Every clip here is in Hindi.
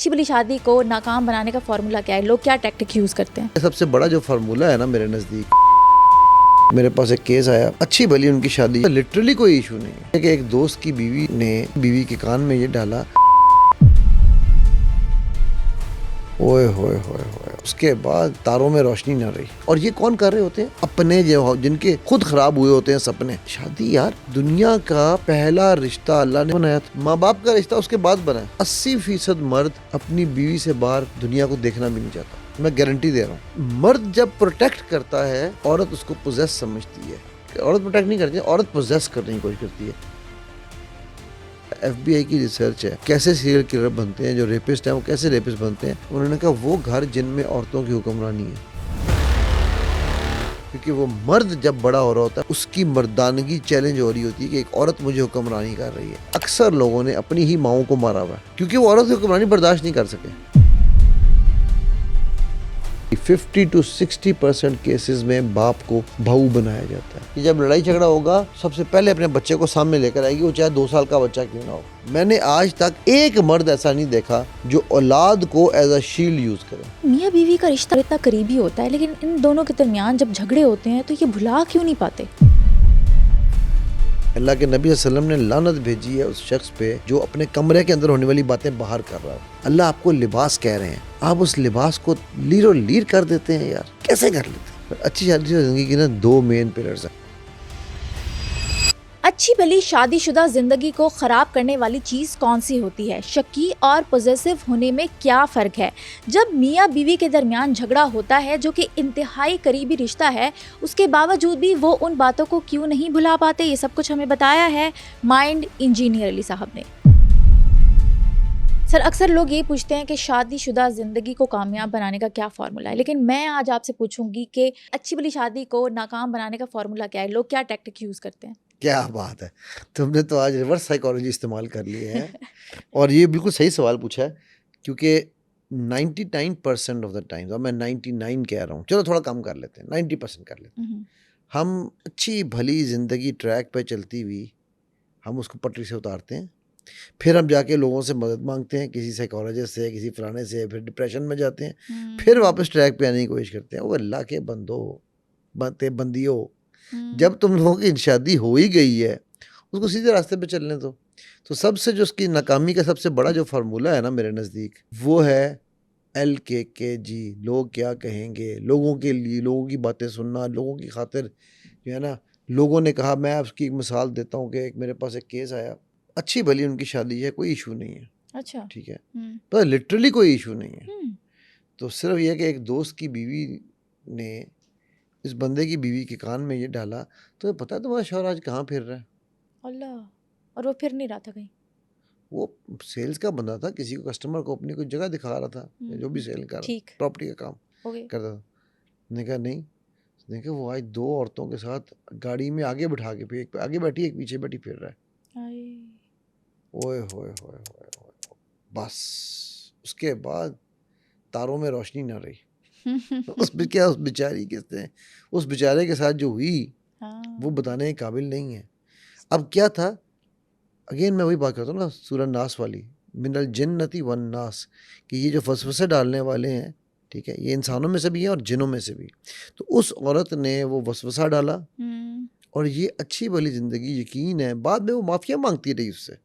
अच्छी भली शादी को नाकाम बनाने का फॉर्मूला क्या है? लोग क्या टैक्टिक यूज करते हैं? सबसे बड़ा जो फार्मूला है ना मेरे नज़दीक, मेरे पास एक केस आया, अच्छी भली उनकी शादी, लिटरली कोई इशू नहीं है कि एक दोस्त की बीवी ने बीवी के कान में ये डाला, ओए होए होए होए, उसके बाद तारों में रोशनी ना रही। और ये कौन कर रहे होते हैं? अपने जो जिनके खुद खराब हुए होते हैं सपने। शादी यार दुनिया का पहला रिश्ता अल्लाह ने बनाया था, माँ बाप का रिश्ता उसके बाद बना है। 80% मर्द अपनी बीवी से बाहर दुनिया को देखना भी नहीं चाहता, मैं गारंटी दे रहा हूँ। मर्द जब प्रोटेक्ट करता है, औरत उसको पोजेस समझती है। औरत प्रोटेक्ट नहीं करती है, औरत पोजेस करने की कोशिश करती है। FBI की रिसर्च है कैसे सीरियल किलर बनते हैं, जो रेपिस्ट हैं वो कैसे रेपिस्ट बनते हैं। उन्होंने कहा वो घर जिनमें औरतों की हुक्मरानी है, क्योंकि वो मर्द जब बड़ा हो रहा होता है उसकी मर्दानगी चैलेंज हो रही होती है कि एक औरत मुझे हुक्मरानी कर रही है। अक्सर लोगों ने अपनी ही माओं को मारा हुआ है क्योंकि वो औरत की हुक्मरानी बर्दाश्त नहीं कर सके। 50 to 60% केसेस में बाप को भाऊ बनाया जाता है कि जब लड़ाई झगड़ा होगा सबसे पहले अपने बच्चे को सामने लेकर आएगी, वो चाहे 2 साल का बच्चा क्यों ना हो। मैंने आज तक एक मर्द ऐसा नहीं देखा जो औलाद को एज अ शील्ड यूज करे। मियाँ बीवी का रिश्ता इतना करीबी होता है, लेकिन इन दोनों के दरमियान जब झगड़े होते हैं तो ये भुला क्यों नहीं पाते? अल्लाह के नबी सल्लल्लाहु अलैहि वसल्लम ने लानत भेजी है उस शख्स पे जो अपने कमरे के अंदर होने वाली बातें बाहर कर रहा है। अल्लाह आपको लिबास कह रहे हैं, आप उस लिबास को लीरो लीर कर देते हैं। यार कैसे कर लेते हैं? अच्छी शादी जिंदगी की ना 2 मेन पिलर्स हैं। अच्छी भली शादीशुदा जिंदगी को खराब करने वाली चीज कौन सी होती है? शकी और पॉजेसिव होने में क्या फर्क है? जब मियाँ बीवी के दरमियान झगड़ा होता है जो कि इंतहाई करीबी रिश्ता है, उसके बावजूद भी वो उन बातों को क्यों नहीं भुला पाते? ये सब कुछ हमें बताया है माइंड इंजीनियर अली साहब ने। सर, अक्सर लोग ये पूछते हैं कि शादीशुदा ज़िंदगी को कामयाब बनाने का क्या फ़ॉर्मूला है, लेकिन मैं आज आपसे पूछूंगी कि अच्छी भली शादी को नाकाम बनाने का फ़ॉर्मूला क्या है? लोग क्या टैक्टिक यूज़ करते हैं? क्या बात है, तुमने तो आज रिवर्स साइकोलॉजी इस्तेमाल कर ली है और ये बिल्कुल सही सवाल पूछा है क्योंकि 99% ऑफ द टाइम्स, और मैं 99 कह रहा हूँ, चलो थोड़ा कम कर लेते हैं, 90% कर लेते हैं, हम अच्छी भली ज़िंदगी ट्रैक पे चलती हुई हम उसको पटरी से उतारते हैं। फिर हम जाके लोगों से मदद मांगते हैं, किसी साइकोलॉजिस्ट से, किसी फलाने से, फिर डिप्रेशन में जाते हैं, फिर वापस ट्रैक पे आने की कोशिश करते हैं। वो अल्लाह के बंदियों, जब तुम लोगों की शादी हो ही गई है उसको सीधे रास्ते पे चलने दो। तो सबसे जो उसकी नाकामी का सबसे बड़ा जो फार्मूला है ना मेरे नज़दीक, वो है LKKG, लोग क्या कहेंगे, लोगों के लिए लोगों की बातें सुनना, लोगों की खातिर जो है ना। लोगों ने कहा, मैं उसकी एक मिसाल देता हूँ कि एक मेरे पास एक केस आया, अच्छी भली उनकी शादी है, कोई इशू नहीं है, अच्छा, ठीक है, पर लिटरली कोई इशू नहीं है। तो सिर्फ यह कि एक दोस्त की बीवी ने इस बंदे की बीवी के कान में ये डाला, तो पता है तुम्हारा शौहर आज कहाँ फिर रहा है? अल्लाह, और वो फिर नहीं रहा था कहीं? वो सेल्स का बंदा था, किसी को कस्टमर को अपनी कोई जगह दिखा रहा था, जो भी सेल कर रहा, ठीक, प्रॉपर्टी का काम ओके, करता था। उसने कहा नहीं, उसने कहा वो आज 2 औरतों के साथ गाड़ी में आगे बिठा के, एक आगे बैठी एक पीछे बैठी फिर रहा है। ओए होए होए होए होए, बस उसके बाद तारों में रोशनी ना रही। उस बेचारी के उस बेचारे के साथ जो हुई वो बताने के काबिल नहीं है। अब क्या था, अगेन मैं वही बात करता हूँ ना, सूरह नास वाली, मिनल जिन्नति वन नास, कि ये जो वसवसे डालने वाले हैं, ठीक है, ये इंसानों में से भी हैं और जिनों में से भी। तो उस औरत ने वो वसवसा डाला और ये अच्छी भली ज़िंदगी, यकीन है बाद में वो माफ़िया मांगती रही उससे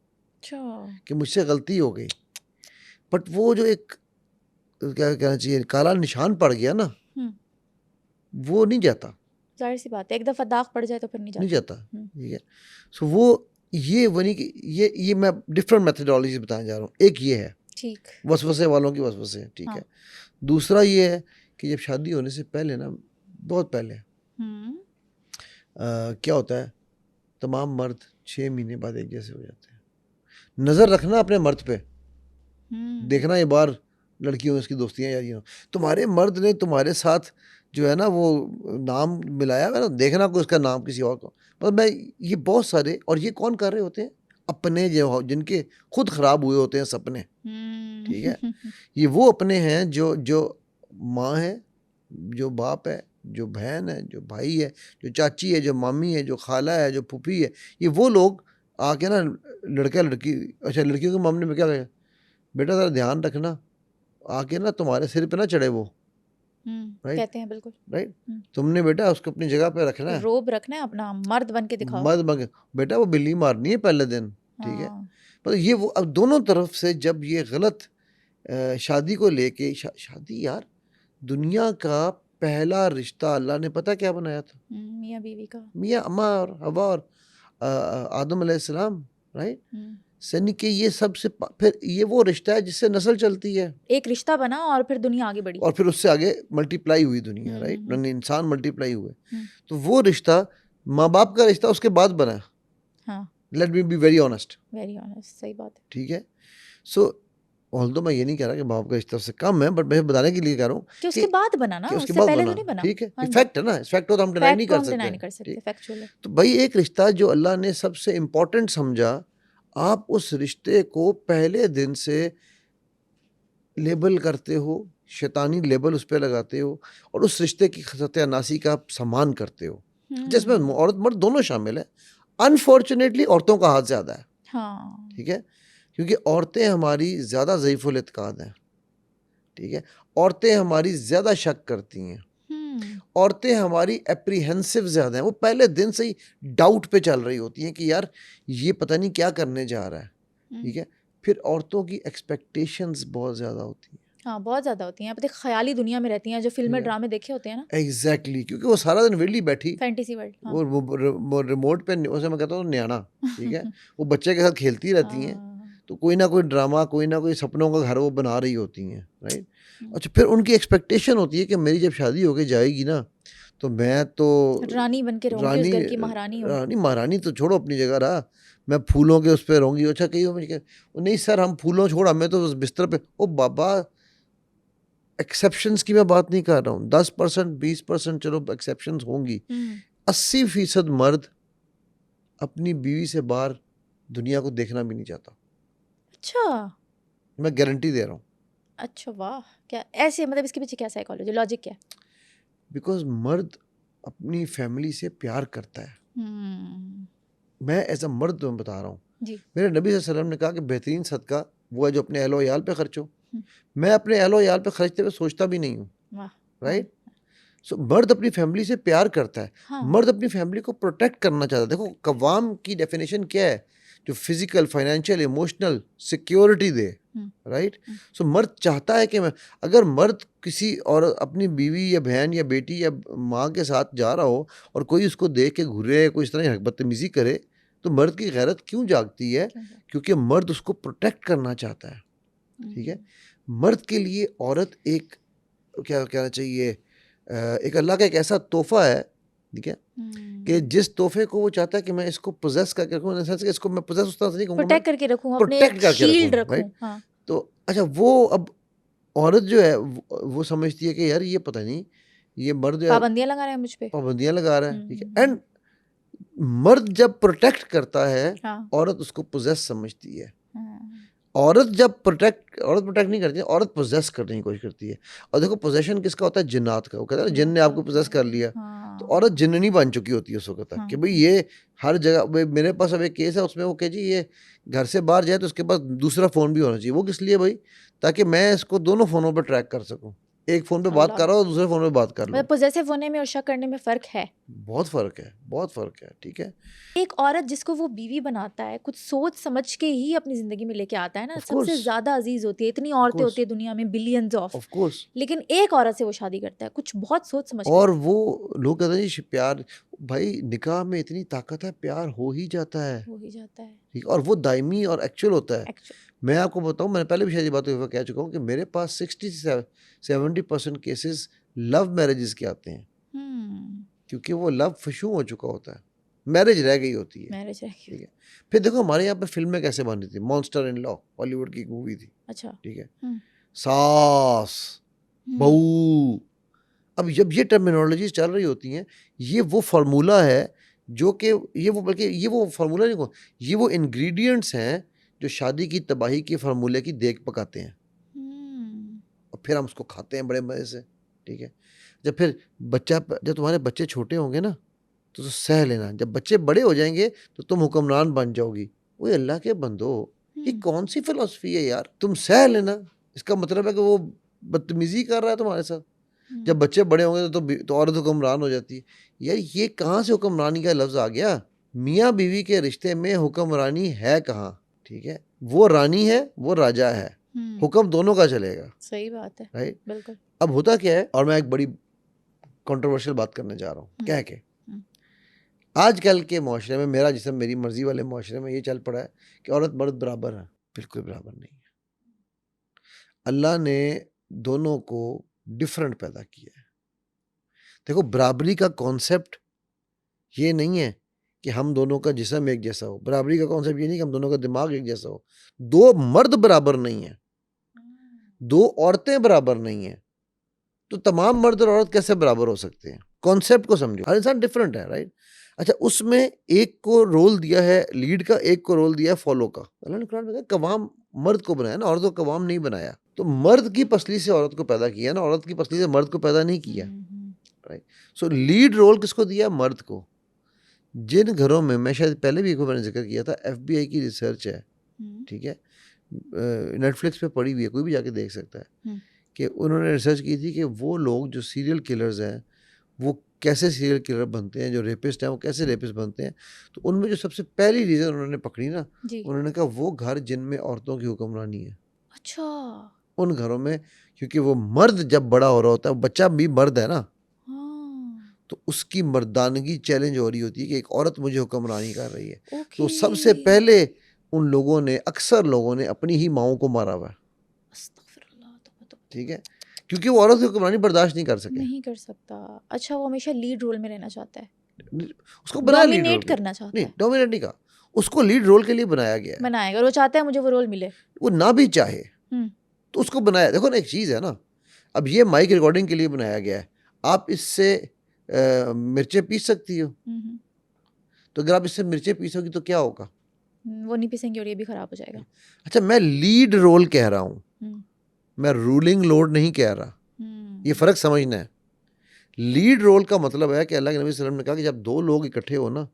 कि मुझसे गलती हो गई। बट वो जो एक क्या कहना चाहिए, काला निशान पड़ गया ना, वो नहीं जाता। जाहिर सी बात है, एक दफ़ा दाग पड़ जाए तो फिर नहीं जाता। ठीक है। सो वो ये बनी कि ये मैं डिफरेंट मेथडोलॉजी बताने जा रहा हूँ। एक ये है, ठीक, वसवसे वालों की वसवसे, ठीक है। दूसरा ये है कि जब शादी होने से पहले ना, बहुत पहले क्या होता है, तमाम मर्द 6 महीने बाद एक जैसे हो जाते हैं। नज़र रखना अपने मर्द पे, देखना ये बार लड़कियों में उसकी दोस्तियाँ यारी हो, तुम्हारे मर्द ने तुम्हारे साथ जो है ना वो नाम मिलाया है ना, देखना कोई उसका नाम किसी और को। पर मैं ये बहुत सारे, और ये कौन कर रहे होते हैं? अपने जो जिनके खुद खराब हुए होते हैं सपने, ठीक है। ये वो अपने हैं जो जो माँ है, जो बाप है, जो बहन है, जो भाई है, जो चाची है, जो मामी है, जो खाला है, जो फूफी है। ये वो लोग आके ना लड़का लड़की, अच्छा लड़कियों के मामले में क्या कहें, बेटा ज़रा ध्यान रखना, आके ना तुम्हारे सिर पे ना चढ़े वो, राइट कहते हैं बिल्कुल। राइट। हम्म। तुमने बेटा उसको अपनी जगह पे रखना है, रोब रखना है अपना, मर्द बन के दिखाओ। मत मग बेटा वो बिल्ली मारनी है पहले दिन, ठीक है। हाँ। पर ये वो अब दोनों तरफ से जब ये गलत शादी को लेके शादी यार दुनिया का पहला रिश्ता अल्लाह ने पता क्या बनाया था, मियाँ बीवी का। मियाँ अम्मा और हवा और आदम अलैहिस्सलाम, राइट। हम्म। सनी के ये सबसे फिर ये वो रिश्ता है जिससे नस्ल चलती है एक रिश्ता बना और फिर दुनिया आगे बढ़ी। और फिर उससे आगे मल्टीप्लाई हुई दुनिया, राइट। इंसान मल्टीप्लाई हुए, तो वो रिश्ता माँ बाप का रिश्ता उसके बाद बना। हाँ। Let me B very honest, very honest, सही बात है। ठीक है। सो ऑल्दो मैं ये नहीं कह रहा कि माँ बाप का रिश्ता उससे कम है, बट मैं बताने के लिए कह रहा हूँ कि उसके बाद बना ना, कि उसके उससे बाद पहले बना, तो नहीं बना। ठीक है। हाँ जी। फैक्ट है ना, फैक्ट हो तो हम डिनाई नहीं फैक्ट को कर हम डिनाई सकते, नहीं कर सकते, ठीक। फैक्चुअल है। तो भाई एक रिश्ता जो अल्लाह ने सबसे इम्पोर्टेंट समझा, आप उस रिश्ते को पहले दिन से लेबल करते हो, शैतानी लेबल उस पर लगाते हो और उस रिश्ते की सत्यानाशी का आप सम्मान करते हो, जिसमें औरत मर्द दोनों शामिल है। अनफॉर्चुनेटली औरतों का हाथ ज़्यादा है, हाँ। ठीक है, क्योंकि औरतें हमारी ज़्यादा ज़ईफ़ुल इत्क़ाद हैं, ठीक है। औरतें हमारी ज़्यादा शक करती हैं, औरतें हमारी एप्रीहेंसिव ज़्यादा हैं, वो पहले दिन से ही डाउट पे चल रही होती हैं कि यार ये पता नहीं क्या करने जा रहा है, ठीक है। फिर औरतों की एक्सपेक्टेशंस बहुत ज़्यादा होती हैं। हाँ, बहुत ज़्यादा होती हैं। पता है ख़याली दुनिया में रहती हैं, जो फ़िल्में ड्रामे देखे होते हैं ना। एग्जैक्टली, क्योंकि वो सारा दिन वेली बैठी, फैंटेसी वर्ल्ड। हाँ। वो रिमोट पे उसे मैं कहता हूँ न्याणा, ठीक है। वो बच्चे के साथ खेलती रहती हैं, हाँ। तो कोई ना कोई ड्रामा, कोई ना कोई सपनों का घर वो बना रही होती हैं, राइट। अच्छा, फिर उनकी एक्सपेक्टेशन होती है कि मेरी जब शादी होके जाएगी ना, तो मैं तो रानी बन के रहूंगी, उस घर की महारानी हूँ। रानी महारानी तो छोड़ो, अपनी जगह रहा, मैं फूलों के उस पर रहूंगी। अच्छा कही मुझे, नहीं सर हम फूलों छोड़, हमें तो उस बिस्तर पे। ओ बाबा, एक्सेप्शंस की मैं बात नहीं कर रहा हूँ, 10% 20% चलो एक्सेप्शंस होंगी, 80% मर्द अपनी बीवी से बाहर दुनिया को देखना भी नहीं चाहता। अच्छा, मैं गारंटी दे रहा हूँ। अच्छा वाह, क्या ऐसे, मतलब इसके पीछे क्या साइकोलॉजी, लॉजिक क्या है? बिकॉज मर्द अपनी फैमिली से प्यार करता है। मैं एज अ मर्द तुम्हें बता रहा हूँ, मेरे नबी सल्लल्लाहु अलैहि वसल्लम ने कहा कि बेहतरीन सदका वो है जो अपने अहलो याल पे खर्चो। मैं अपने अहलो याल पे खर्चते हुए सोचता भी नहीं हूँ, राइट। सो मर्द अपनी फैमिली से प्यार करता है। हाँ। मर्द अपनी फैमिली को प्रोटेक्ट करना चाहता है। देखो कवाम की डेफिनेशन क्या है, जो फिजिकल, फाइनेंशियल, इमोशनल सिक्योरिटी दे, राइट। सो मर्द चाहता है कि मैं, अगर मर्द किसी और अपनी बीवी या बहन या बेटी या माँ के साथ जा रहा हो और कोई उसको देख के घुरे, कोई इस तरह की बदतमीजी करे, तो मर्द की गैरत क्यों जागती है? क्योंकि मर्द उसको प्रोटेक्ट करना चाहता है, ठीक है। मर्द के लिए औरत एक, क्या कहना चाहिए, एक अल्लाह का एक ऐसा तोहफा है, ठीक है, कि जिस तोहफे को वो चाहता है कि मैं इसको पोजेस करके रखूं, इन द सेंस कि इसको मैं पोजेस उस तरह से नहीं कहूंगा, प्रोटेक्ट करके रखूं, अपने प्रोटेक्ट करके शील्ड रखूं, रखूं, राइट। हाँ। तो अच्छा, वो अब औरत जो है वो समझती है कि यार ये पता नहीं, ये मर्द जो है पाबंदियां लगा रहा है मुझ पे, पाबंदियां लगा रहा है, ठीक है। एंड मर्द जब प्रोटेक्ट करता है, औरत उसको पोजेस समझती है। औरत प्रोटेक्ट नहीं करती है, औरत पोजेस करने की कोशिश करती है। और देखो पोजेशन किसका होता है? जिन्नात का। वो कहता है जिन ने आपको पोजेस कर लिया, तो औरत जिन्ननी बन चुकी होती है उस वक्त तक, कि भाई ये हर जगह। मेरे पास अब एक केस है, उसमें वो कह जी ये घर से बाहर जाए तो उसके पास दूसरा फ़ोन भी होना चाहिए। वो किस लिए भाई? ताकि मैं इसको दोनों फ़ोनों पर ट्रैक कर सकूँ, एक फ़ोन पे बात कर रहा हूँ, दूसरे फ़ोन पे बात कर लूँ। मतलब पॉजेसिव होने में और शक करने में फ़र्क है, बहुत फ़र्क है, बहुत फ़र्क है, ठीक है। एक औरत जिसको वो बीवी बनाता है, कुछ सोच समझ के ही अपनी ज़िंदगी में लेके आता है ना, सबसे ज़्यादा अजीज होती है। इतनी औरतें होती है दुनिया में, बिलियंस ऑफ कोर्स, लेकिन एक औरत से वो शादी करता है, कुछ बहुत सोच समझ के। और वो लोग कहते हैं जी प्यार, भाई निकाह में इतनी ताकत है, प्यार हो ही जाता है, ठीक। और वो दायमी और एक्चुअल होता है। मैं आपको बताऊं, मैंने पहले भी शायद बात कह चुका हूँ कि मेरे पास 60 से 70% केसेस लव मैरिजेस के आते हैं, क्योंकि वो लव फशू हो चुका होता है, मैरिज रह गई होती है, ठीक है। फिर देखो हमारे यहाँ पे फिल्में कैसे बनी थी, मॉन्स्टर इन लॉ हॉलीवुड की मूवी थी, अच्छा, ठीक है, सास बहू। अब जब ये टर्मिनोलॉजीज चल रही होती हैं, ये वो फार्मूला है जो कि बल्कि ये वो फार्मूला नहीं, ये वो इंग्रेडिएंट्स हैं जो शादी की तबाही के फार्मूले की देख पकाते हैं, और फिर हम उसको खाते हैं बड़े मज़े से, ठीक है। जब तुम्हारे बच्चे छोटे होंगे ना, तो सह लेना, जब बच्चे बड़े हो जाएंगे तो तुम हुक्मरान बन जाओगी। वो अल्लाह के बंदो, ये कौन सी फिलॉसफी है यार? तुम सह लेना, इसका मतलब है कि वो बदतमीजी कर रहा है तुम्हारे साथ। हम्म, जब बच्चे बड़े होंगे तो औरत हुक्मरान हो जाती है। यार ये कहाँ से हुक्मरानी का लफ्ज़ आ गया? मियाँ बीवी के रिश्ते में हुक्मरानी है कहाँ? ठीक है, वो रानी है, वो राजा है, हम्म, हुक्म दोनों का चलेगा, सही बात है, राइट? बिल्कुल। अब होता क्या है, और मैं एक बड़ी कंट्रोवर्शियल बात करने जा रहा हूँ, हम्म, कह के हम्म, आजकल के माशरे में, मेरा जिसम मेरी मर्जी वाले माशरे में ये चल पड़ा है कि औरत मर्द बराबर है। बिल्कुल बराबर नहीं है। अल्लाह ने दोनों को डिफरेंट पैदा किया है। देखो, बराबरी का कॉन्सेप्ट ये नहीं है कि हम दोनों का जिस्म एक जैसा हो। बराबरी का कॉन्सेप्ट ये नहीं कि हम दोनों का दिमाग एक जैसा हो। दो मर्द बराबर नहीं है, दो औरतें बराबर नहीं है, तो तमाम मर्द और औरत कैसे बराबर हो सकते हैं? कॉन्सेप्ट को समझो, हर इंसान डिफरेंट है, राइट? अच्छा, उसमें एक को रोल दिया है लीड का, एक को रोल दिया है फॉलो का। अल्लाह ने कुरान में कहा कवाम मर्द को बनाया ना, औरत को कवाम नहीं बनाया। तो मर्द की पसली से औरत को पैदा किया ना, औरत की पसली से मर्द को पैदा नहीं किया, राइट? सो लीड रोल किसको दिया? मर्द को। जिन घरों में, मैं शायद पहले भी एक बार मैंने जिक्र किया था, FBI की रिसर्च है, ठीक है, नेटफ्लिक्स पे पड़ी हुई है, कोई भी जाके देख सकता है, कि उन्होंने रिसर्च की थी कि वो लोग जो सीरियल किलर्स हैं वो कैसे सीरियल किलर बनते हैं, जो रेपिस्ट हैं वो कैसे रेपिस्ट बनते हैं। तो उनमें जो सबसे पहली रीज़न उन्होंने पकड़ी ना, जी, उन्होंने कहा वो घर जिनमें औरतों की हुक्मरानी है, अच्छा, उन घरों में, क्योंकि वो मर्द जब बड़ा हो रहा होता है, बच्चा भी मर्द है ना, हाँ, तो उसकी मर्दानगी चैलेंज हो रही होती है कि एक औरत मुझे हुक्मरानी कर रही है। तो ओके, सबसे पहले उन लोगों ने, अक्सर लोगों ने अपनी ही माओं को मारा हुआ है, अस्तगफिरुल्लाह, तो ठीक है, क्योंकि वो औरत की हुक्मरानी बर्दाश्त नहीं कर सके। नहीं कर सकता। अच्छा, वो हमेशा लीड रोल में रहना चाहता है, उसको बनाया लीड रोल डोमिनेट के लिए, करना चाहता नहीं है, डोमिनेट नहीं कहा, उसको लीड रोल के लिए बनाया गया है। बनाएगा और वो चाहता है मुझे वो रोल मिले। वो ना भी चाहे हम्म, तो उसको बनाया। देखो ना, एक चीज़ है ना, अब ये माइक रिकॉर्डिंग के लिए बनाया गया है, आप इससे मिर्चें पीस सकती हो, हम्म, तो अगर आप इससे मिर्चें पीसोगी तो क्या होगा? वो नहीं पिसेंगे और ये भी खराब हो जाएगा। अच्छा, मैं लीड रोल कह रहा हूँ, हम्म, मैं रूलिंग लोड नहीं कह रहा। ये फ़र्क समझना है। लीड रोल का मतलब है कि अल्लाह के नबी सल्लल्लाहु अलैहि वसल्लम ने कहा कि जब दो लोग इकट्ठे हो ना,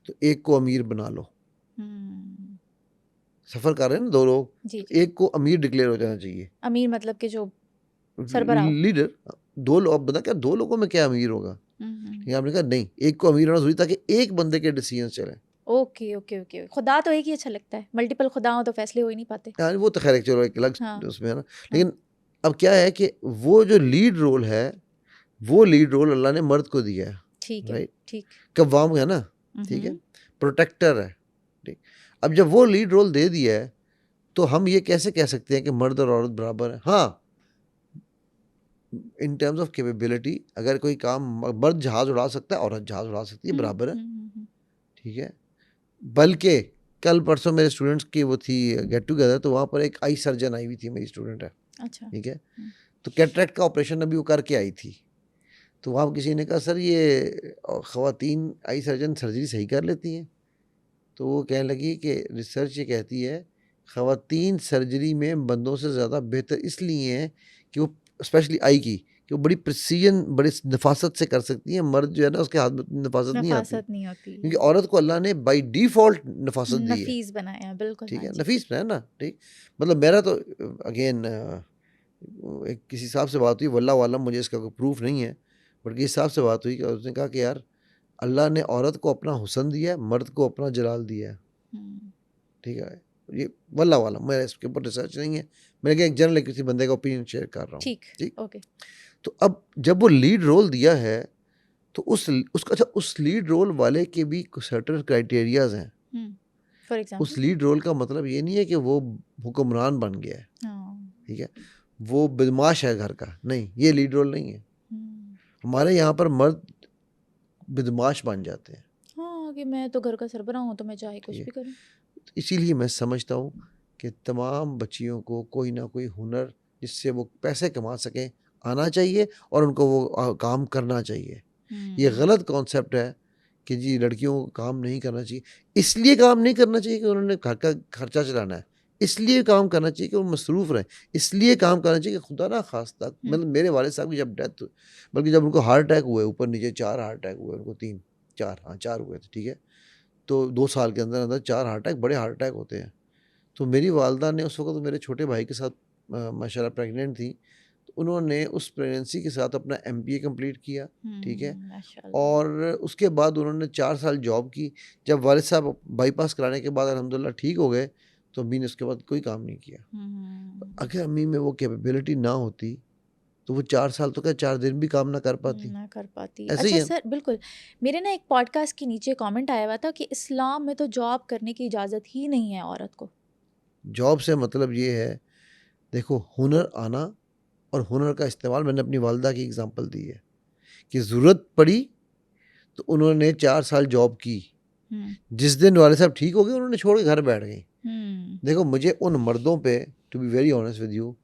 तो एक को अमीर बना लो। सफ़र कर रहे हैं ना दो लोग, जी, तो एक को अमीर डिक्लेयर हो जाना चाहिए, अमीर मतलब कि जो सरबराह हो। लीडर। दो लोग, अब बता क्या, दो लोगों में क्या अमीर होगा? ठीक है, आपने कहा नहीं, एक को अमीर होना जरूरी, ताकि एक बंदे के डिसीजन चले। ओके, ओके, ओके, खुदा तो एक ही अच्छा लगता है, मल्टीपल खुदा हो तो फैसले हो ही नहीं पाते। यानी वो तो खैर एक, चलो एक अलग हाँ, उसमें है ना, हाँ, लेकिन अब क्या है कि वो जो लीड रोल है, वो लीड रोल अल्लाह ने मर्द को दिया है, ठीक है, राइट? ठीक। कव्वाम है ना, ठीक है, हम्म, प्रोटेक्टर है, ठीक। अब जब वो लीड रोल दे दिया है, तो हम ये कैसे कह सकते हैं कि मर्द और औरत बराबर है? हाँ, इन टर्म्स ऑफ कैपेबिलिटी, अगर कोई काम मर्द जहाज उड़ा सकता है, औरत जहाज उड़ा सकती है, बराबर है, ठीक है। बल्कि कल परसों मेरे स्टूडेंट्स की वो थी गेट टुगेदर, तो वहाँ पर एक आई सर्जन आई हुई थी, मेरी स्टूडेंट है, अच्छा, ठीक है, तो कैटरेक्ट का ऑपरेशन अभी वो करके आई थी। तो वहाँ किसी ने कहा सर ये ख़वातीन आई सर्जन सर्जरी सही कर लेती हैं? तो वो कहने लगी कि रिसर्च ये कहती है ख़वातीन सर्जरी में मर्दों से ज़्यादा बेहतर इसलिए हैं कि वो, स्पेशली आई की, कि वो बड़ी प्रिसीजन, बड़ी नफासत से कर सकती हैं। मर्द जो है ना, उसके हाथ में उतनी नफासत नहीं आती, नफासत नहीं होती, क्योंकि औरत को अल्लाह ने बाय डिफ़ॉल्ट नफासत दी है, नफीस बनाया, बिल्कुल, ठीक हाँ है, जी। नफीस है ना, ठीक। मतलब मेरा तो अगेन एक किसी साहब से बात हुई, वल्लाह वालम, मुझे इसका कोई प्रूफ नहीं है, बट किसी साहब से बात हुई कि उसने कहा कि यार अल्लाह ने औरत को अपना हुस्न दिया है, मर्द को अपना जलाल दिया है, हम्म, ठीक है। ये वल्लाह वालम, मेरा इसके ऊपर रिसर्च नहीं है, मैं एक जनरल किसी बंदे का ओपिनियन शेयर कर रहा हूँ, ठीक, ठीक। ओके, तो अब जब वो लीड रोल दिया है, तो उसका, अच्छा, उस लीड रोल वाले के भी कुछ सर्टेन क्राइटेरियाज हैं। फॉर उस एग्जाम्पल। लीड रोल का मतलब ये नहीं है कि वो हुक्मरान बन गया है, हाँ, ठीक है, वो बदमाश है घर का, नहीं, ये लीड रोल नहीं है। हम्म, हमारे यहाँ पर मर्द बदमाश बन जाते हैं, हाँ, कि मैं तो घर का सरबराह हूँ तो मैं चाहे कुछ ठीक भी करूँ। है। इसीलिए मैं समझता हूँ कि तमाम बच्चियों को कोई ना कोई हुनर जिससे वो पैसे कमा सकें आना चाहिए, और उनको वो काम करना चाहिए। ये गलत कॉन्सेप्ट है कि जी लड़कियों को काम नहीं करना चाहिए। इसलिए काम नहीं करना चाहिए कि उन्होंने घर का खर्चा चलाना है, इसलिए काम करना चाहिए कि वो मसरूफ़ रहें, इसलिए काम करना चाहिए कि खुदा ना खास्ता, मतलब मेरे वालिद साहब की जब डेथ, बल्कि जब उनको हार्ट अटैक हुए, ऊपर नीचे 4 हार्ट अटैक हुए उनको, 3 4, हाँ 4 हुए थे, ठीक है। तो 2 साल के अंदर अंदर 4 हार्ट अटैक, बड़े हार्ट अटैक होते हैं। तो मेरी वालदा ने उस वक़्त मेरे छोटे भाई के साथ माशाल्लाह प्रेग्नेंट थी, तो उन्होंने उस प्रेगनेंसी के साथ अपना MBA कंप्लीट किया, ठीक है, माशाल्लाह। और उसके बाद उन्होंने 4 साल जॉब की। जब वालिद साहब बाईपास कराने के बाद अल्हम्दुलिल्लाह ठीक हो गए, तो अम्मी ने उसके बाद कोई काम नहीं किया। अगर अम्मी में वो कैपेबिलिटी ना होती तो वो 4 साल तो क्या 4 दिन भी काम ना कर पाती। ना कर पाती। ऐसे ही अच्छा है। सर, बिल्कुल। मेरे ना एक पॉडकास्ट के नीचे कमेंट आया हुआ था कि इस्लाम में तो जॉब करने की इजाज़त ही नहीं है औरत को। जॉब से मतलब ये है, देखो हुनर आना और हुनर का इस्तेमाल, मैंने अपनी वालिदा की एग्जांपल दी है कि ज़रूरत पड़ी तो उन्होंने 4 साल जॉब की। जिस दिन वाले साहब ठीक हो गए उन्होंने छोड़ के घर बैठ गई। देखो मुझे उन मर्दों पे, to be very honest with you,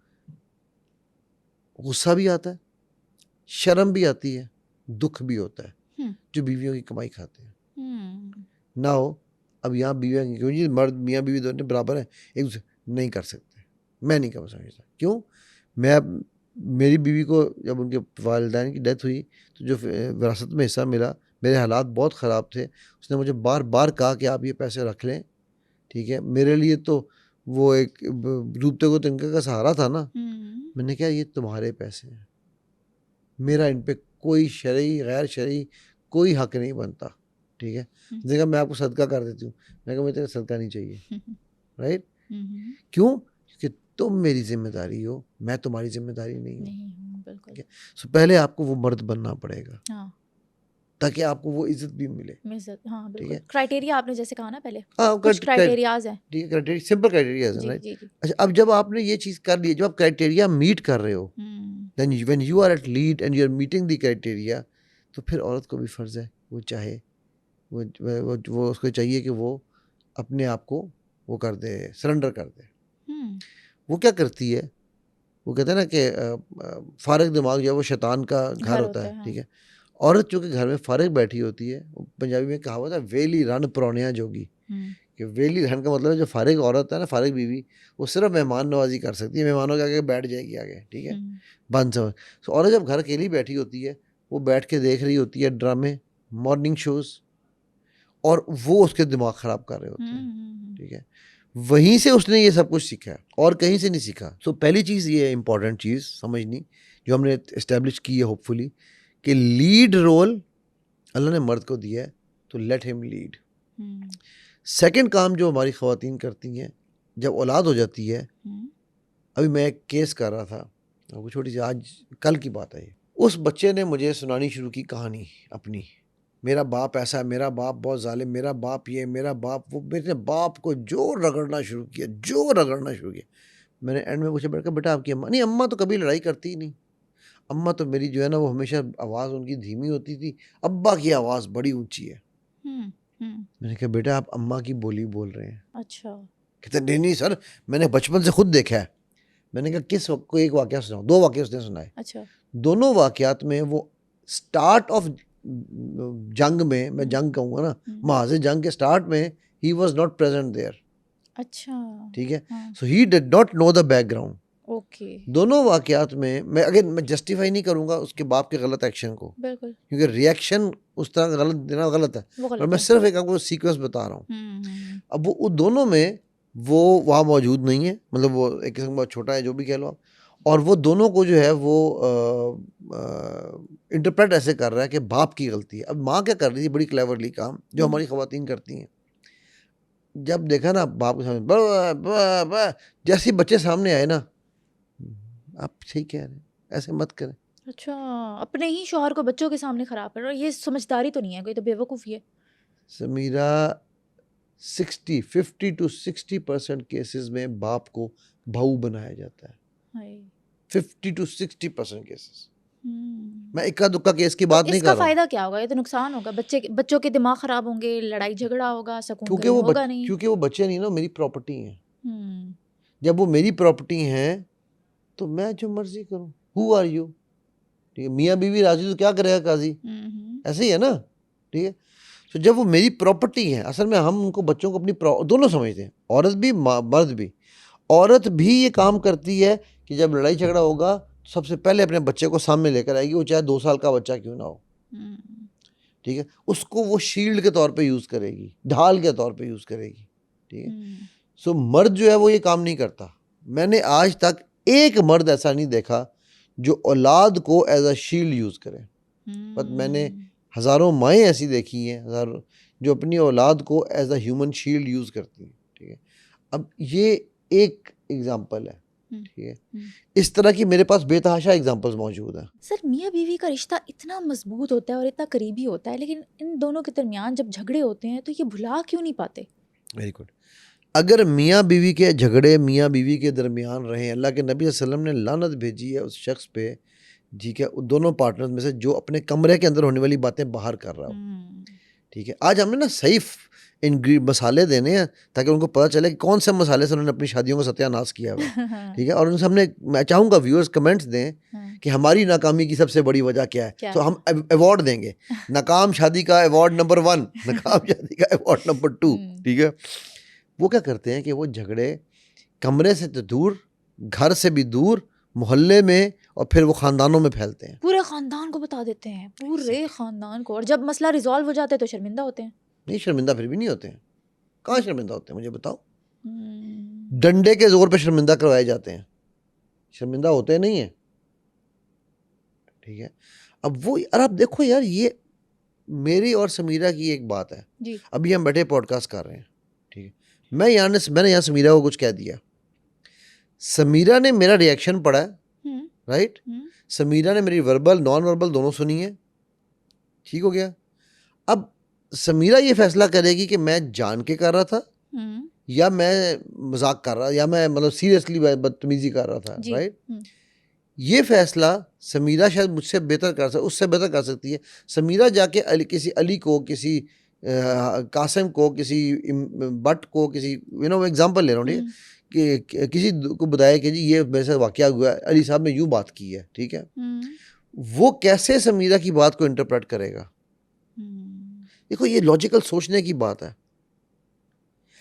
गुस्सा भी आता है, शर्म भी आती है, दुख भी होता है, जो बीवियों की कमाई खाते हैं। ना हो, अब यहाँ बीवियाँ क्योंकि मर्द मियाँ बीवी दोनों बराबर हैं, एक दूसरे नहीं कर सकते। मैं नहीं कर समझता। क्यों? मैं मेरी बीवी को जब उनके वालिदैन की डेथ हुई तो जो विरासत में हिस्सा मिला, मेरे हालात बहुत ख़राब थे। उसने मुझे बार बार कहा कि आप ये पैसे रख लें, ठीक है। मेरे लिए तो वो एक डूबते को तिनके का सहारा था ना। मैंने कहा ये तुम्हारे पैसे हैं, मेरा इन पे कोई शरई गैर शरई कोई हक नहीं बनता, ठीक है। देखा मैं आपको सदका कर देती हूँ, मैं कहा मुझे तेरा सदका नहीं चाहिए, राइट। क्यों? क्योंकि तुम मेरी जिम्मेदारी हो, मैं तुम्हारी जिम्मेदारी नहीं हूँ। बिल्कुल। ठीक है। सो पहले आपको वो मर्द बनना पड़ेगा, हाँ, ताकि आपको वो इज्जत भी मिले। हाँ ठीक बिल्कुल। है। क्राइटेरिया आपने जैसे कहा ना पहले, हाँ, कुछ क्राइटेरियाज हैं। ठीक है, क्राइटेरिया सिंपल क्राइटेरिया है, जी राइट। जी जी। अच्छा, अब जब आपने ये चीज़ कर ली, जब आप क्राइटेरिया मीट कर रहे हो, then when you are at lead and you are meeting the criteria, तो फिर औरत को भी फ़र्ज़ है वो चाहे वो उसको चाहिए कि वो अपने आप को वो कर दे, सरेंडर कर दे। वो क्या करती है, वो कहते हैं ना कि फारिग दिमाग जो है वो शैतान का घर होता है, ठीक है। औरत चूँकि घर में फारिग बैठी होती है, पंजाबी में कहावत है वेली रन परौनिया जोगी, कि वेली रहन का मतलब है जो फारिग औरत है ना, फारिग बीवी, वो सिर्फ मेहमान नवाजी कर सकती है, मेहमानों के आगे बैठ जाएगी आगे, ठीक है, बंद समझ। तो औरत जब घर अकेली बैठी होती है, वो बैठ के देख रही होती है ड्रामे, मॉर्निंग शोज़, और वो उसके दिमाग ख़राब कर रहे होते हैं, ठीक है। वहीं से उसने ये सब कुछ सीखा है और कहीं से नहीं सीखा। सो पहली चीज़ ये है, इंपॉर्टेंट चीज़ समझनी, जो हमने इस्टेब्लिश की है होपफुली, कि लीड रोल अल्लाह ने मर्द को दिया है, तो लेट हिम लीड। सेकंड काम जो हमारी ख़वातीन करती हैं, जब औलाद हो जाती है, अभी मैं एक केस कर रहा था, वो छोटी सी आज कल की बात है, उस बच्चे ने मुझे सुनानी शुरू की कहानी अपनी, मेरा बाप ऐसा है, मेरा बाप बहुत जालिम, मेरा बाप ये, मेरा बाप वो। मेरे बाप को जो रगड़ना शुरू किया। मैंने एंड में पूछा, बेटा आपकी अम्मा? नहीं, अम्मा तो कभी लड़ाई करती ही नहीं, अम्मा तो मेरी जो है ना वो हमेशा आवाज़ उनकी धीमी होती थी, अब्बा की आवाज़ बड़ी ऊंची है। मैंने कहा बेटा आप अम्मा की बोली बोल रहे हैं। अच्छा। कहते नहीं सर, मैंने बचपन से खुद देखा है। मैंने कहा किस को एक वाकया सुनाओ। 2 वाकये उसने सुनाए। अच्छा। दोनों वाकयात में वो स्टार्ट ऑफ जंग में, मैं जंग कहूँगा ना, महाज़ जंग के स्टार्ट में ही वॉज नॉट प्रेजेंट देयर। अच्छा। ठीक है। So he did not know the background. Okay. दोनों वाकयात में मैं जस्टिफाई नहीं करूंगा उसके बाप के गलत एक्शन को, बिल्कुल, क्योंकि रिएक्शन उस तरह का गलत देना गलत है, और मैं सिर्फ एक आपको सीक्वेंस बता रहा हूँ। अब वो उन दोनों में वो वहाँ मौजूद नहीं है, मतलब वो एक किस्म का छोटा है, जो भी कह लो आप, और वो दोनों को जो है वो इंटरप्रेट ऐसे कर रहा है कि बाप की गलती है। अब माँ क्या कर रही थी बड़ी क्लेवरली काम, जो हमारी ख़वातीन करती हैं, जब देखा ना बाप के सामने जैसे बच्चे सामने आए ना, आप सही कह रहे हैं, ऐसे मत करें। अच्छा, अपने ही शौहर को बच्चों के सामने खराब कर रहा है, ये समझदारी तो नहीं है, कोई तो बेवकूफ़ी है। समीरा 50 to 60% केसेस में बाप को भाऊ बनाया जाता है। 50 to 60% केसेस। मैं इक्का दुक्का केस की बात नहीं कर रहा हूँ। इसका फायदा क्या होगा? ये तो नुकसान होगा, बच्चों के दिमाग खराब होंगे, लड़ाई झगड़ा होगा, सकून कहीं होगा नहीं। क्योंकि वो बच्चे नहीं ना, मेरी प्रॉपर्टी हैं। जब वो मेरी प्रॉपर्टी हैं तो मैं जो मर्जी करूँ। Who are you? ठीक है, मियाँ बीवी राजी तो क्या करेगा काजी, ऐसे ही है ना, ठीक है। तो जब वो मेरी प्रॉपर्टी है, असल में हम उनको बच्चों को अपनी दोनों समझते हैं, औरत भी मर्द भी। औरत भी ये काम करती है कि जब लड़ाई झगड़ा होगा तो सबसे पहले अपने बच्चे को सामने लेकर आएगी, वो चाहे 2 साल का बच्चा क्यों ना हो, ठीक है। उसको वो शील्ड के तौर पे यूज़ करेगी, ढाल के तौर पे यूज़ करेगी, ठीक है। सो मर्द जो है वो ये काम नहीं करता। मैंने आज तक एक मर्द ऐसा नहीं देखा जो औलाद को एज अ शील्ड यूज करे। बट मैंने हजारों माएँ ऐसी देखी हैं, हजारों, जो अपनी औलाद को as a human shield use करती हैं। ठीक है, अब ये एक एग्जाम्पल है। ठीक है, इस तरह की मेरे पास बेतहाशा एग्जाम्पल्स मौजूद हैं। सर, मियाँ बीवी का रिश्ता इतना मजबूत होता है और इतना करीबी होता है, लेकिन इन दोनों के दरमियान जब झगड़े होते हैं तो ये भुला क्यों नहीं पाते? Very good. अगर मियाँ बीवी के झगड़े मियाँ बीवी के दरमियान रहे, अल्लाह के नबी सल्लल्लाहु अलैहि वसल्लम ने लानत भेजी है उस शख्स पे, ठीक है, उन दोनों पार्टनर्स में से जो अपने कमरे के अंदर होने वाली बातें बाहर कर रहा हो। ठीक है, आज हमने ना सही मसाले देने हैं ताकि उनको पता चले कि कौन से मसाले से उन्होंने अपनी शादियों को सत्यानाश किया हुआ है। ठीक है, और उनसे हमने, मैं चाहूँगा व्यूअर्स कमेंट्स दें कि हमारी नाकामी की सबसे बड़ी वजह क्या है। तो हम अवार्ड देंगे, नाकाम शादी का अवार्ड नंबर 1, नाकाम शादी का अवार्ड नंबर 2। ठीक है, वो क्या करते हैं कि वो झगड़े कमरे से तो दूर, घर से भी दूर, मोहल्ले में, और फिर वो खानदानों में फैलते हैं। पूरे खानदान को बता देते हैं, पूरे खानदान को, और जब मसला रिजॉल्व हो जाता है तो शर्मिंदा होते हैं। नहीं, शर्मिंदा फिर भी नहीं होते हैं। कहाँ शर्मिंदा होते हैं, मुझे बताओ? डंडे के जोर पे शर्मिंदा करवाए जाते हैं, शर्मिंदा होते नहीं है। ठीक है, अब वो, और आप देखो यार, ये मेरी और समीरा की एक बात है जी। अभी हम बैठे पॉडकास्ट कर रहे हैं। ठीक है, मैंने यहाँ समीरा को कुछ कह दिया, समीरा ने मेरा रिएक्शन पढ़ा है, राइट? समीरा ने मेरी वर्बल नॉन वर्बल दोनों सुनी है। ठीक हो गया। अब समीरा ये फैसला करेगी कि मैं जान के कर रहा था या मैं मजाक कर रहा, या मैं मतलब सीरियसली बदतमीजी कर रहा था, राइट? ये फैसला समीरा शायद मुझसे बेहतर कर सकती, उससे बेहतर कर सकती है। समीरा जाके किसी अली को, किसी कासिम को, किसी बट को, किसी एग्जाम्पल ले रहा हूँ, कि किसी को बताया कि जी ये मेरे साथ वाकया हुआ है, अली साहब ने यूँ बात की है। ठीक है, वो कैसे समीरा की बात को इंटरप्रेट करेगा? देखो, ये लॉजिकल सोचने की बात है।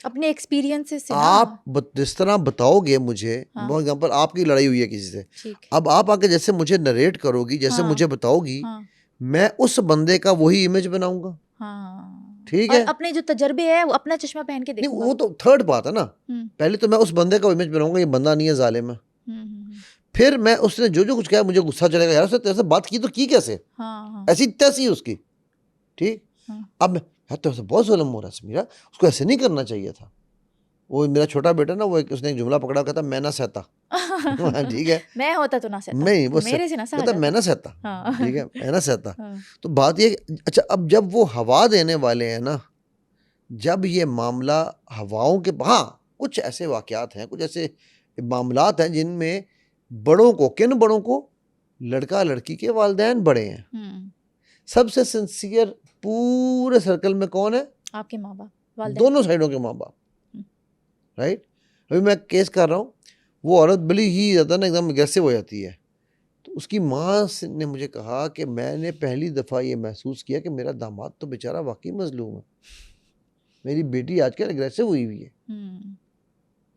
अपने एक्सपीरियंसेस से आप जिस तरह बताओगे मुझे, फॉर एग्जांपल आपकी लड़ाई हुई है किसी से, अब आप आके जैसे मुझे नरेट करोगी, जैसे मुझे बताओगी, मैं उस बंदे का वही इमेज बनाऊंगा। ठीक है, अपने जो तजर्बे है वो अपना चश्मा पहन के देखूंगा। नहीं, वो तो थर्ड बात है ना। पहले तो मैं उस बंदे का इमेज बनाऊंगा, ये बंदा नहीं है, जालिम है। फिर मैं उसने जो जो कुछ कहा, मुझे गुस्सा चलेगा, यार उसने तेरे से बात की तो की कैसे, ऐसी तैसी उसकी। ठीक, अब यार तो बहुत जुल्म हो रहा है समीरा, उसको ऐसे नहीं करना चाहिए था। वो मेरा छोटा बेटा ना, वो उसने एक जुमला पकड़ा, कहता मैं ना सहता। ठीक है, मैं होता तो ना सहता, नहीं, वो मेरे से ना सहता, मैं ना सहता। ठीक है, मैं ना सहता। तो बात ये, अच्छा, अब जब वो हवा देने वाले हैं ना, जब ये मामला हवाओं के, हाँ, कुछ ऐसे वाकयात हैं, कुछ ऐसे मामलात हैं जिनमें बड़ों को, किन बड़ों को, लड़का लड़की के वालिदैन बड़े हैं। सबसे सिंसियर पूरे सर्कल में कौन है? आपके माँ बाप, दोनों साइडों के माँ बाप, राइट? अभी मैं केस कर रहा हूँ, वो औरत बड़ी ही ज़्यादा ना एकदम अग्रेसिव हो जाती है, तो उसकी माँ ने मुझे कहा कि मैंने पहली दफ़ा ये महसूस किया कि मेरा दामाद तो बेचारा वाकई मजलूम है, मेरी बेटी आजकल अग्रेसिव हुई हुई है।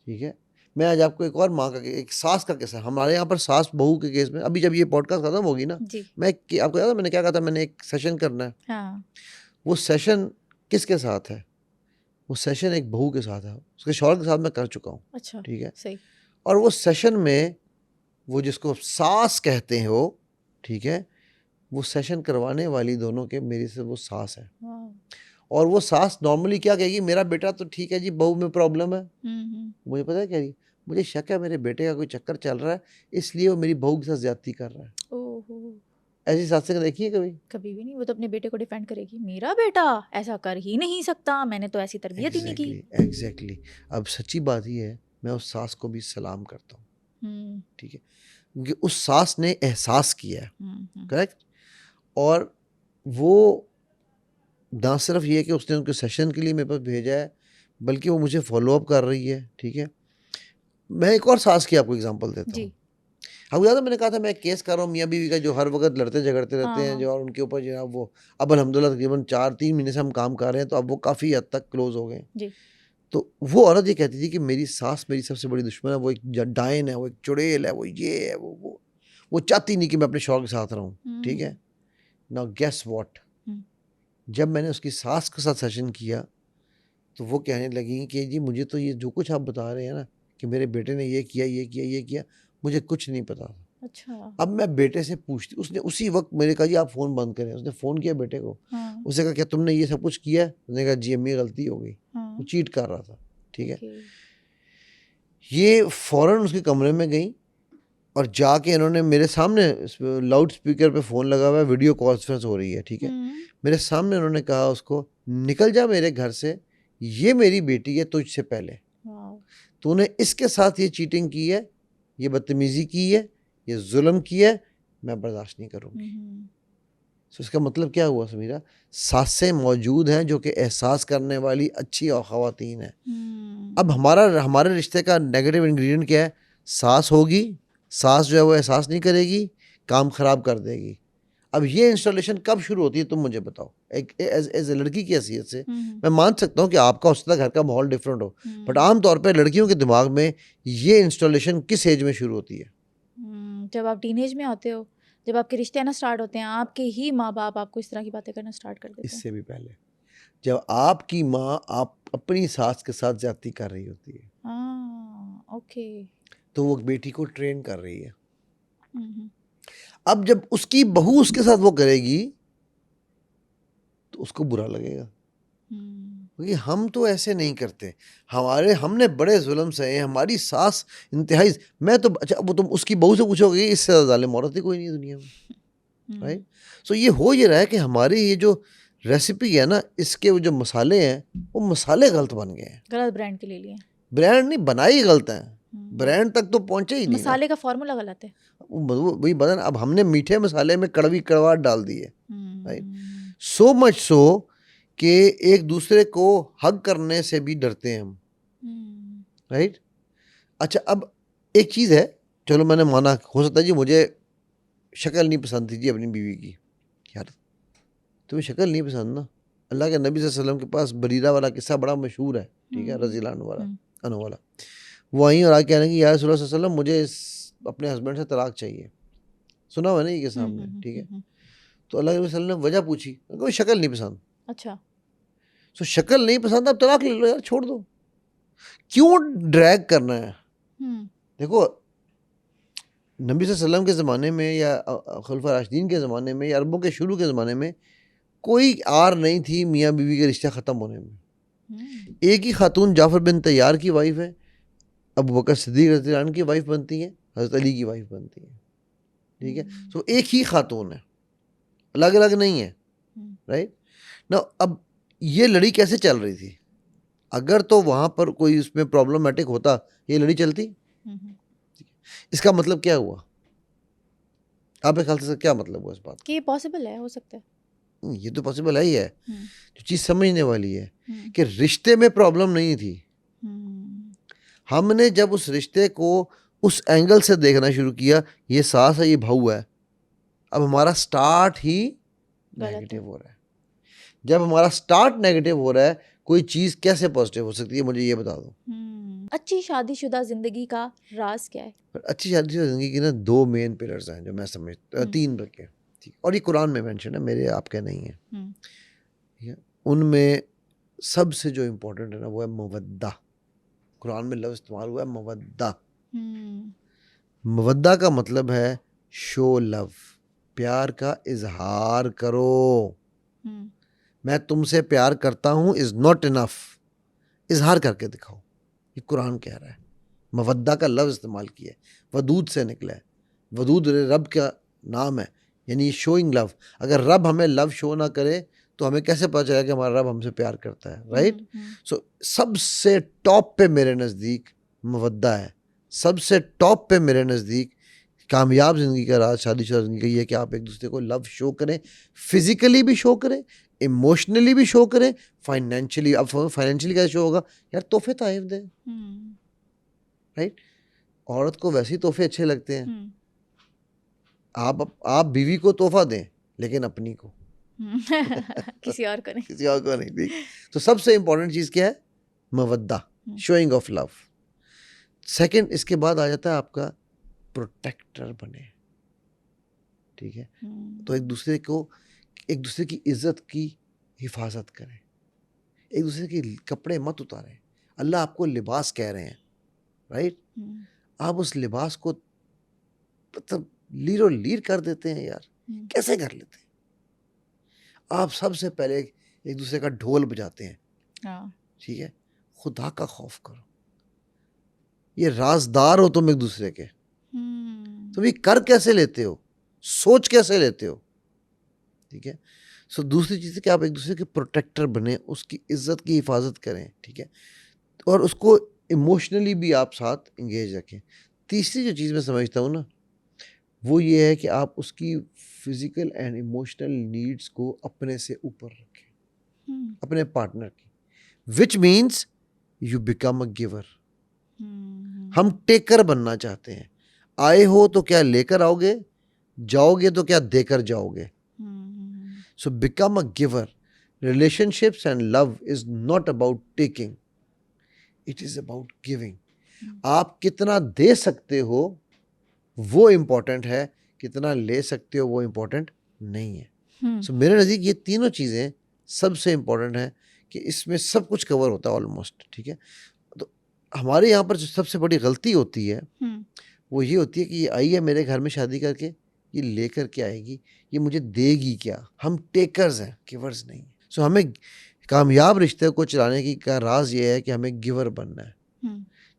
ठीक है, मैं आज आपको एक और माँ का, एक सास का केस है। हमारे यहाँ पर सास बहू के केस में, अभी जब ये पॉडकास्ट खत्म होगी ना, मैं आपको याद है मैंने क्या कहा था, मैंने एक सेशन करना है। हाँ। वो सेशन किसके साथ है? वो सेशन एक बहू के साथ है, उसके शौहर के साथ मैं कर चुका हूँ। अच्छा, ठीक है, सही। और वो सेशन में वो जिसको सास कहते हैं वो, ठीक है, वो सेशन करवाने वाली दोनों के मेरी से वो सास है। और वो सास नॉर्मली क्या कहेगी, मेरा बेटा तो ठीक है जी, बहू में प्रॉब्लम है। मुझे पता है क्या रही, मुझे शक है मेरे बेटे का कोई चक्कर चल रहा है, इसलिए वो मेरी बहू के साथ ज्यादती कर रहा है। ऐसी सासें देखी है कभी? कभी भी नहीं। वो तो अपने बेटे को डिफेंड करेगी, मेरा बेटा ऐसा कर ही नहीं सकता, मैंने तो ऐसी तरबियत ही नहीं की। एग्जैक्टली। अब सच्ची बात ही है, मैं उस सास को भी सलाम करता हूँ। ठीक है, क्योंकि उस सास ने एहसास किया है, करेक्ट? और वो ना सिर्फ ये कि उसने उनके सेशन के लिए मेरे पास भेजा है, बल्कि वो मुझे फॉलो अप कर रही है। ठीक है, मैं एक और सास की आपको एग्जांपल देता हूँ। आपको याद है मैंने कहा था मैं एक केस कर रहा हूँ मियाँ बीवी का, जो हर वक्त लड़ते झगड़ते रहते हैं, जो, और उनके ऊपर जो है वो, अब अल्हम्दुलिल्लाह तकरीबन 4-3 महीने से हम काम कर रहे हैं, तो अब वो काफ़ी हद तक क्लोज हो गए। तो वो औरत ये कहती थी कि मेरी सास मेरी सबसे बड़ी दुश्मन है, वो एक डायन है, वो एक चुड़ैल है, वो ये है, वो चाहती नहीं कि मैं अपने शौहर के साथ रहूँ। ठीक है, नाउ गेस व्हाट, जब मैंने उसकी सास के साथ सेशन किया तो वो कहने लगी कि जी मुझे तो ये जो कुछ आप बता रहे हैं ना कि मेरे बेटे ने ये किया, मुझे कुछ नहीं पता था। अच्छा। अब मैं बेटे से पूछती, उसने उसी वक्त मेरे कहा जी आप फ़ोन बंद करें। उसने फ़ोन किया बेटे को, हाँ, उसने कहा क्या तुमने ये सब कुछ किया है? उसने कहा जी अम्मी गलती हो गई। वो हाँ, चीट कर रहा था, ठीक है। ओके। ये फ़ौरन उसके कमरे में गई और जाके इन्होंने मेरे सामने लाउड स्पीकर पे फ़ोन लगा हुआ है, वीडियो कॉन्फ्रेंस हो रही है, ठीक है। हुँ, मेरे सामने उन्होंने कहा उसको, निकल जा मेरे घर से, ये मेरी बेटी है तुझसे पहले, वाओ! तूने इसके साथ ये चीटिंग की है, ये बदतमीज़ी की है, ये जुल्म किया है, मैं बर्दाश्त नहीं करूँगी। हुँ, तो इसका मतलब क्या हुआ समीरा, सासें मौजूद हैं जो कि एहसास करने वाली अच्छी और ख़वातीन हैं। अब हुँ, हमारे रिश्ते का नेगेटिव इंग्रेडिएंट क्या है, सास होगी, सास जो है वो एहसास नहीं करेगी, काम ख़राब कर देगी। अब ये इंस्टॉलेशन कब शुरू होती है तुम मुझे बताओ। एक एज ए लड़की की हैसियत से हुँ, मैं मान सकता हूँ कि आपका हो सकता है घर का माहौल डिफरेंट हो, बट हुँ, आम तौर पे लड़कियों के दिमाग में ये इंस्टॉलेशन किस एज में शुरू होती है? जब आप टीनेज में आते हो, जब आपके रिश्ते आना स्टार्ट होते हैं, आपके ही माँ-बाप आपको इस तरह की बातें करना स्टार्ट कर देते हैं। इससे भी पहले, जब आपकी माँ आप अपनी सास के साथ ज्यादती कर रही होती है, ओके। तो वो बेटी को ट्रेन कर रही है। हुँ, हुँ, अब जब उसकी बहू उसके साथ वो करेगी तो उसको बुरा लगेगा, हुँ, क्योंकि हम तो ऐसे नहीं करते, हमने बड़े जुल्म सहे हैं, हमारी सास इंतहाई। मैं तो अच्छा, वो तुम उसकी बहू से पूछोगे इससे ज़्यादा जालिम औरत ही कोई नहीं है दुनिया में, राइट। हुँ, सो ये हो ये रहा है कि हमारी ये जो रेसिपी है ना, इसके वो जो मसाले हैं, वो मसाले गलत बन गए हैं। गलत ब्रांड के ले लिए। ब्रांड नहीं, बनाई गलत है, हुँ, ब्रांड तक तो पहुंचे ही नहीं ना। मसाले का फ़ॉर्मूला गलत है। वही बदन, अब हमने मीठे मसाले में कड़वी कड़वाहट डाल दी है, राइट। हुँ, सो मच सो कि एक दूसरे को हग करने से भी डरते हैं हम, हुँ, राइट। अच्छा, अब एक चीज़ है, चलो मैंने माना, हो सकता है जी मुझे शक्ल नहीं पसंद थी जी अपनी बीवी की, यार तुम्हें शक्ल नहीं पसंद ना, अल्लाह के नबी सल्लल्लाहु अलैहि वसल्लम के पास बरीरा वाला किस्सा बड़ा मशहूर है, ठीक है, हुँ, रज़ी अल्लाह वाला हुँ, अनु वाला। वो आई और आके कहने की या रसूल सल्लल्लाहु अलैहि वसल्लम मुझे अपने हस्बैंड से तलाक चाहिए। सुना हुआ है ना ये किस्सा हुँ, हमने, हुँ, ठीक है। हुँ, तो अल्लाह के नबी सल्लल्लाहु अलैहि वसल्लम ने वजह पूछी, कोई शक्ल नहीं पसंद। अच्छा। सो शक्ल नहीं पसंद, अब तलाक ले लो यार, छोड़ दो, क्यों ड्रैग करना है। हुँ, देखो, नबी सल्लल्लाहु अलैहि वसल्लम के ज़माने में या खुलफा राशिदीन के ज़माने में या अरबों के शुरू के ज़माने में कोई आर नहीं थी मियाँ बीवी के रिश्ते ख़त्म होने में। हुँ, एक ही खातून जाफ़र बिन तैयार की वाइफ है, अबू बकर सिद्दीक़ रज़ी अल्लाह अन्हु की वाइफ बनती है, हज़रत अली की वाइफ बनती है, ठीक है। हुँ, सो एक ही खातून है, अलग अलग नहीं है, हुँ, राइट ना। अब ये लड़ी कैसे चल रही थी, अगर तो वहाँ पर कोई उसमें प्रॉब्लमेटिक होता, ये लड़ी चलती। हुँ, हुँ, इसका मतलब क्या हुआ, आपके ख्याल से क्या मतलब हुआ इस बात कि ये पॉसिबल है, हो सकता है। का? ये तो पॉसिबल है ही है। हुँ, जो चीज़ समझने वाली है हुँ, कि रिश्ते में प्रॉब्लम नहीं थी, हुँ, हमने जब उस रिश्ते को उस एंगल से देखना शुरू किया, ये सास है ये बहू है, अब हमारा स्टार्ट ही गलत है। नेगेटिव हो रहा है। जब हमारा स्टार्ट नेगेटिव हो रहा है, कोई चीज़ कैसे पॉजिटिव हो सकती है, मुझे ये बता दो। अच्छी शादीशुदा ज़िंदगी का राज़ क्या है? पर अच्छी शादी ज़िंदगी की ना दो मेन पिलर्स हैं जो मैं समझता, हुँ, तीन रखे, ठीक, और ये कुरान में मेंशन है, मेरे आपके नहीं है, हुँ, ठीक है। उनमें सबसे जो इम्पोर्टेंट है ना वो है मवद्दा। कुरान में लफ्ज़ इस्तेमाल हुआ है मवद्दा। हुँ, मवद्दा का मतलब है शो लव, प्यार का इजहार करो। हुँ, मैं तुमसे प्यार करता हूँ इज़ नॉट इनफ, इजहार करके दिखाओ, ये कुरान कह रहा है। मवद्दा का लफ्ज़ इस्तेमाल किया है, वदूद से निकला है, वदूद रब का नाम है, यानी शोइंग लव। अगर रब हमें लव शो ना करे तो हमें कैसे पता चलेगा कि हमारा रब हमसे प्यार करता है, राइट। हुँ, सो सबसे टॉप पे मेरे नज़दीक मवद्दा है, सबसे टॉप पे मेरे नज़दीक कामयाब ज़िंदगी का राज, शादीशुदा ज़िंदगी का ये है कि आप एक दूसरे को लव शो करें, फिजिकली भी शो करें, इमोशनली भी शो करें, फाइनेंशियली। अब फाइनेंशियली कैसे शो होगा, यार तोहफे ताइफ दें, हुँ, राइट। औरत को वैसे ही तोहफे अच्छे लगते हैं, हुँ, आप बीवी को तोहफा दें लेकिन अपनी को, हुँ, किसी और को नहीं। किसी और को नहीं, ठीक। तो सबसे इंपॉर्टेंट चीज़ क्या है, मवद्दा, हुँ, शोइंग ऑफ लव। सेकंड, इसके बाद आ जाता है आपका प्रोटेक्टर बने, ठीक है। हुँ, तो एक दूसरे की इज्जत की हिफाजत करें, एक दूसरे के कपड़े मत उतारें। अल्लाह आपको लिबास कह रहे हैं, राइट। हुँ, आप उस लिबास को मतलब लीरो लीर कर देते हैं यार, कैसे कर लेते हैं? आप सबसे पहले एक दूसरे का ढोल बजाते हैं, हाँ, ठीक है? खुदा का खौफ करो, ये राजदार हो तुम एक दूसरे के, तुम ये कर कैसे लेते हो, सोच कैसे लेते हो, ठीक है? सो दूसरी चीज़ है कि आप एक दूसरे के प्रोटेक्टर बने, उसकी इज्जत की हिफाजत करें, ठीक है? और उसको इमोशनली भी आप साथ इंगेज रखें। तीसरी जो चीज़ मैं समझता हूँ ना, वो ये है कि आप उसकी फिजिकल एंड इमोशनल नीड्स को अपने से ऊपर रखें, अपने पार्टनर की, which means you become a giver. हम टेकर बनना चाहते हैं, आए हो तो क्या लेकर आओगे, जाओगे तो क्या देकर जाओगे। So become a giver. Relationships and love is not about taking, it is about giving. आप कितना दे सकते हो वो इम्पोर्टेंट है, कितना ले सकते हो वो इम्पोर्टेंट नहीं है। सो मेरे नज़दीक ये तीनों चीज़ें सबसे इम्पोर्टेंट है कि इसमें सब कुछ कवर होता है ऑलमोस्ट, ठीक है? तो हमारे यहाँ पर जो सबसे बड़ी गलती होती है वो ये होती है कि ये आई है मेरे घर में शादी करके, ये लेकर के आएगी, ये मुझे देगी क्या। हम टेकर्स हैं, गिवर्स नहीं। सो हमें कामयाब रिश्ते को चलाने की का राज ये है कि हमें गिवर बनना है।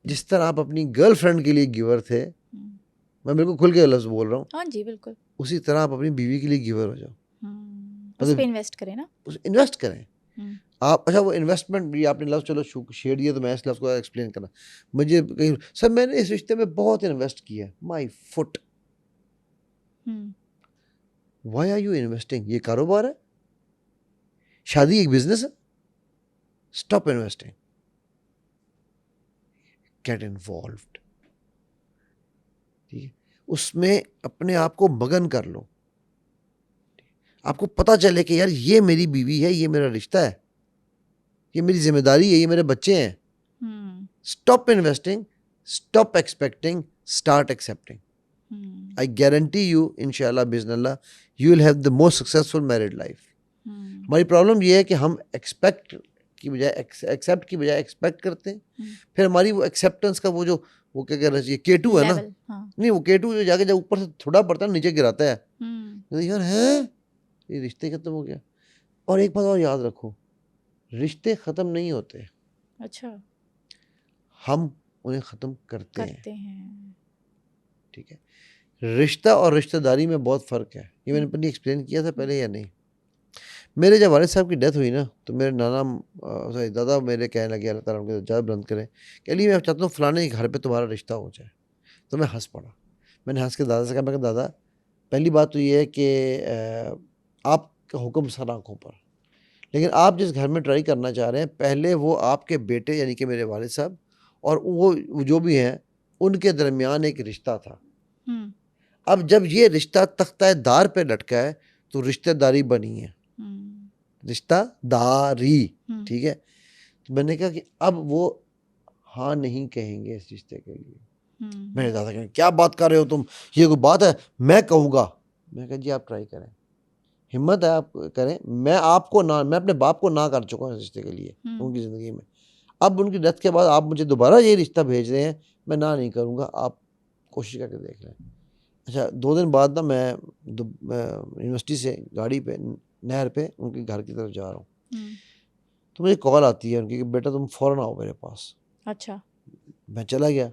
जिस तरह आप अपनी गर्लफ्रेंड के लिए गिवर थे, मैं बिल्कुल खुल के लफ्ज़ बोल रहा हूँ, हाँ जी, बिल्कुल। उसी तरह आप अपनी बीवी के लिए गिवर हो जाओ, उस पे इन्वेस्ट करें ना। इन्वेस्ट करें आप। अच्छा, वो इन्वेस्टमेंट भी आपने लफ्ज़ चलो शेयर दिया तो मैं इस लफ्ज़ को एक्सप्लेन करना, मुझे कहीं सर मैंने इस रिश्ते में बहुत इन्वेस्ट किया है, my foot. Why are you investing? ये कारोबार है, शादी एक बिजनेस है। स्टॉप इन्वेस्टिंग, गेट इन्वॉल्व्ड, ठीक है? उसमें अपने आप को मगन कर लो, आपको पता चले कि यार ये मेरी बीवी है, ये मेरा रिश्ता है, ये मेरी जिम्मेदारी है, ये मेरे बच्चे हैं। Stop investing, stop expecting, start accepting. I guarantee you इंशाल्लाह बिस्मिल्लाह you will have the most successful married life. हमारी प्रॉब्लम ये है कि हम एक्सपेक्ट की बजाय एक्सेप्ट की बजाय एक्सपेक्ट करते हैं। फिर हमारी वो एक्सेप्टेंस का वो जो वो क्या कह रहे हैं, केटू है ना, नहीं वो केटू जो जाके जब ऊपर से थोड़ा पड़ता है नीचे गिराता है, यार है ये रिश्ते खत्म हो गया। और एक बात और याद रखो, रिश्ते खत्म नहीं होते, अच्छा, हम उन्हें ख़त्म करते हैं, ठीक है? रिश्ता और रिश्तेदारी में बहुत फ़र्क है, ये मैंने पहले एक्सप्लेन किया था पहले या नहीं? मेरे जब वालिद साहब की डेथ हुई ना, तो मेरे नाना सॉरी दादा मेरे कहने लगे, अल्लाह ताला उनके ज़्यादा बुलंद करें, कि अली मैं चाहता हूँ फ़लाने के घर पे तुम्हारा रिश्ता हो जाए। तो मैं हंस पड़ा। मैंने हंस के दादा से कहा, मैं कहा दादा पहली बात तो ये है कि आपका हुक्म सर आँखों पर, लेकिन आप जिस घर में ट्राई करना चाह रहे हैं, पहले वो आपके बेटे यानी कि मेरे वालिद साहब और वो जो भी हैं उनके दरमियान एक रिश्ता था। अब जब ये रिश्ता तख्ता-ए-दार पे लटका है तो रिश्तेदारी बनी है, रिश्तेदारी, ठीक है? तो मैंने कहा कि अब वो हाँ नहीं कहेंगे इस रिश्ते के लिए। मेरे दादा कहेंगे क्या बात कर रहे हो तुम, ये कोई बात है, मैं कहूँगा। मैंने कहा जी आप ट्राई करें, हिम्मत है आप करें। मैं अपने बाप को ना कर चुका हूँ इस रिश्ते के लिए उनकी ज़िंदगी में। अब उनकी डेथ के बाद आप मुझे दोबारा ये रिश्ता भेज रहे हैं, मैं ना नहीं करूँगा, आप कोशिश करके देख लें। अच्छा 2 दिन बाद ना मैं यूनिवर्सिटी से गाड़ी पे नहर पे उनके घर की तरफ जा रहा हूँ, तो मुझे कॉल आती है उनकी कि बेटा तुम फ़ौरन आओ मेरे पास। अच्छा, मैं चला गया,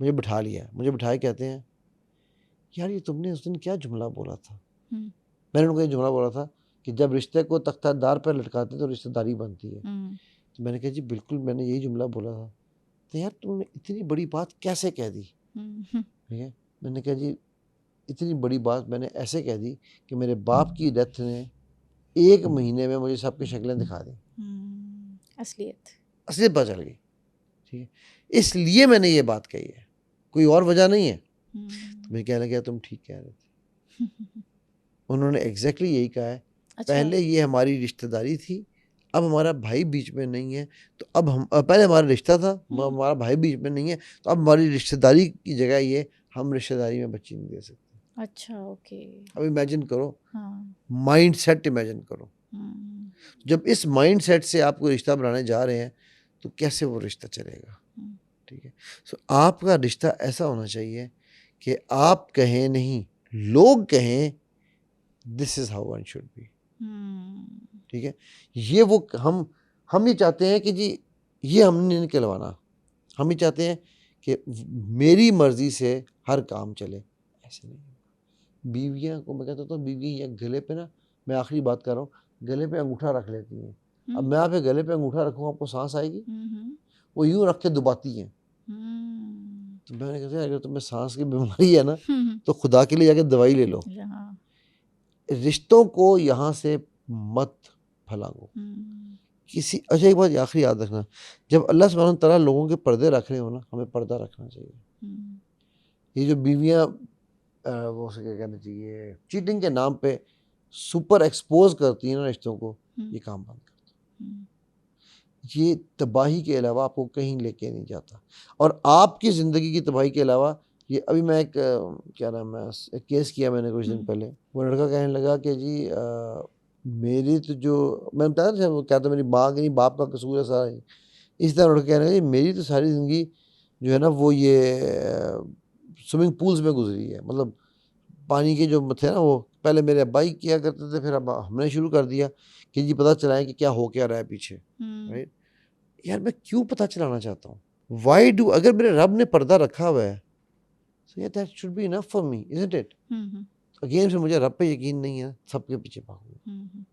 मुझे बिठा लिया, मुझे बिठाए कहते हैं यार ये तुमने उस दिन क्या जुमला बोला था? मैंने उनको ये जुमला बोला था कि जब रिश्ते को तख्ता-ए-दार पर लटकाते हैं तो रिश्तेदारी बनती है। तो मैंने कहा जी बिल्कुल मैंने यही जुमला बोला था। तो यार तुमने इतनी बड़ी बात कैसे कह दी? ठीक है, मैंने कहा जी इतनी बड़ी बात मैंने ऐसे कह दी कि मेरे बाप की डेथ ने 1 महीने में मुझे सबकी शक्लें दिखा दी, असलियत पता चल गई, ठीक है? इसलिए मैंने ये बात कही है, कोई और वजह नहीं है। तो मैं कहने लगा तुम ठीक कह रहे थे। उन्होंने एग्जैक्टली यही कहा है। अच्छा। पहले ये हमारी रिश्तेदारी थी, अब हमारा भाई बीच में नहीं है, तो अब हम पहले हमारा रिश्ता था, हमारा भाई बीच में नहीं है, तो अब हमारी रिश्तेदारी की जगह ये हम रिश्तेदारी में बच्ची नहीं दे सकते। अच्छा, ओके। अब इमेजिन करो, हाँ। माइंड सेट इमेजिन करो, जब इस माइंड सेट से आप कोई रिश्ता बनाने जा रहे हैं तो कैसे वो रिश्ता चलेगा, ठीक है? सो आपका रिश्ता ऐसा होना चाहिए कि आप कहें नहीं, लोग कहें this is how one should be. ठीक है, ये वो हम ये चाहते हैं कि जी ये हमने नहीं कहलवाना, हम ये चाहते हैं कि मेरी मर्जी से हर काम चले, ऐसे नहीं। बीवियाँ को मैं कहता हूँ, बीवियाँ गले पे ना, मैं आखिरी बात कर रहा हूँ, गले पे अंगूठा रख लेती हैं। अब मैं आप गले पे अंगूठा रखूँ, आपको सांस आएगी? वो यूं रख के दबाती हैं। तो मैंने कहा अगर तुम्हें सांस की बीमारी है ना, तो खुदा के लिए जाके दवाई ले लो। रिश्तों को यहाँ से मत फैलाओ किसी। अच्छा एक बात आखिरी याद रखना, जब अल्लाह सुब्हानहू व तआला लोगों के पर्दे रख रहे हो ना, हमें पर्दा रखना चाहिए। ये जो बीवियाँ वो क्या कहना चाहिए, चीटिंग के नाम पे सुपर एक्सपोज करती हैं ना रिश्तों को, ये काम बंद कर दो। ये तबाही के अलावा आपको कहीं लेके नहीं जाता, और आपकी ज़िंदगी की तबाही के अलावा ये अभी मैं एक क्या नाम है, एक केस किया मैंने कुछ दिन पहले। वो लड़का कहने लगा कि जी मेरी तो जो मैं बताया था, वो क्या था, मेरी माँ की नहीं बाप का कसूर है सारा ही। इस तरह लड़का कहने लगा, मेरी तो सारी ज़िंदगी जो है ना वो ये स्विमिंग पूल्स में गुजरी है। मतलब पानी के जो थे ना, वो पहले मेरे अब्बा ही किया करते थे, फिर अब हमने शुरू कर दिया कि जी पता चलाएं कि क्या हो क्या रहा है पीछे। राइट यार, मैं क्यों पता चलाना चाहता हूँ? वाई डू, अगर मेरे रब ने पर्दा रखा हुआ है, so yeah, that should be enough for me, isn't it? Again फिर मुझे रब पे यकीन नहीं है, सबके पीछे भागूंगा।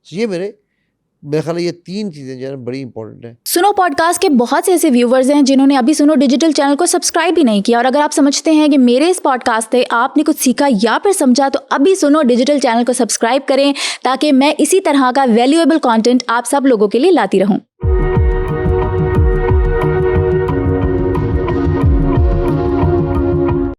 so ये मेरे ख्याल ये 3 चीज़ें जो है बड़ी इंपॉर्टेंट है। सुनो पॉडकास्ट के बहुत से ऐसे व्यूवर्स हैं जिन्होंने अभी सुनो डिजिटल चैनल को सब्सक्राइब भी नहीं किया, और अगर आप समझते हैं कि मेरे इस पॉडकास्ट से आपने कुछ सीखा या फिर समझा, तो अभी सुनो डिजिटल चैनल को सब्सक्राइब करें, ताकि मैं इसी तरह का वैल्यूएबल कंटेंट आप सब लोगों के लिए लाती रहूं।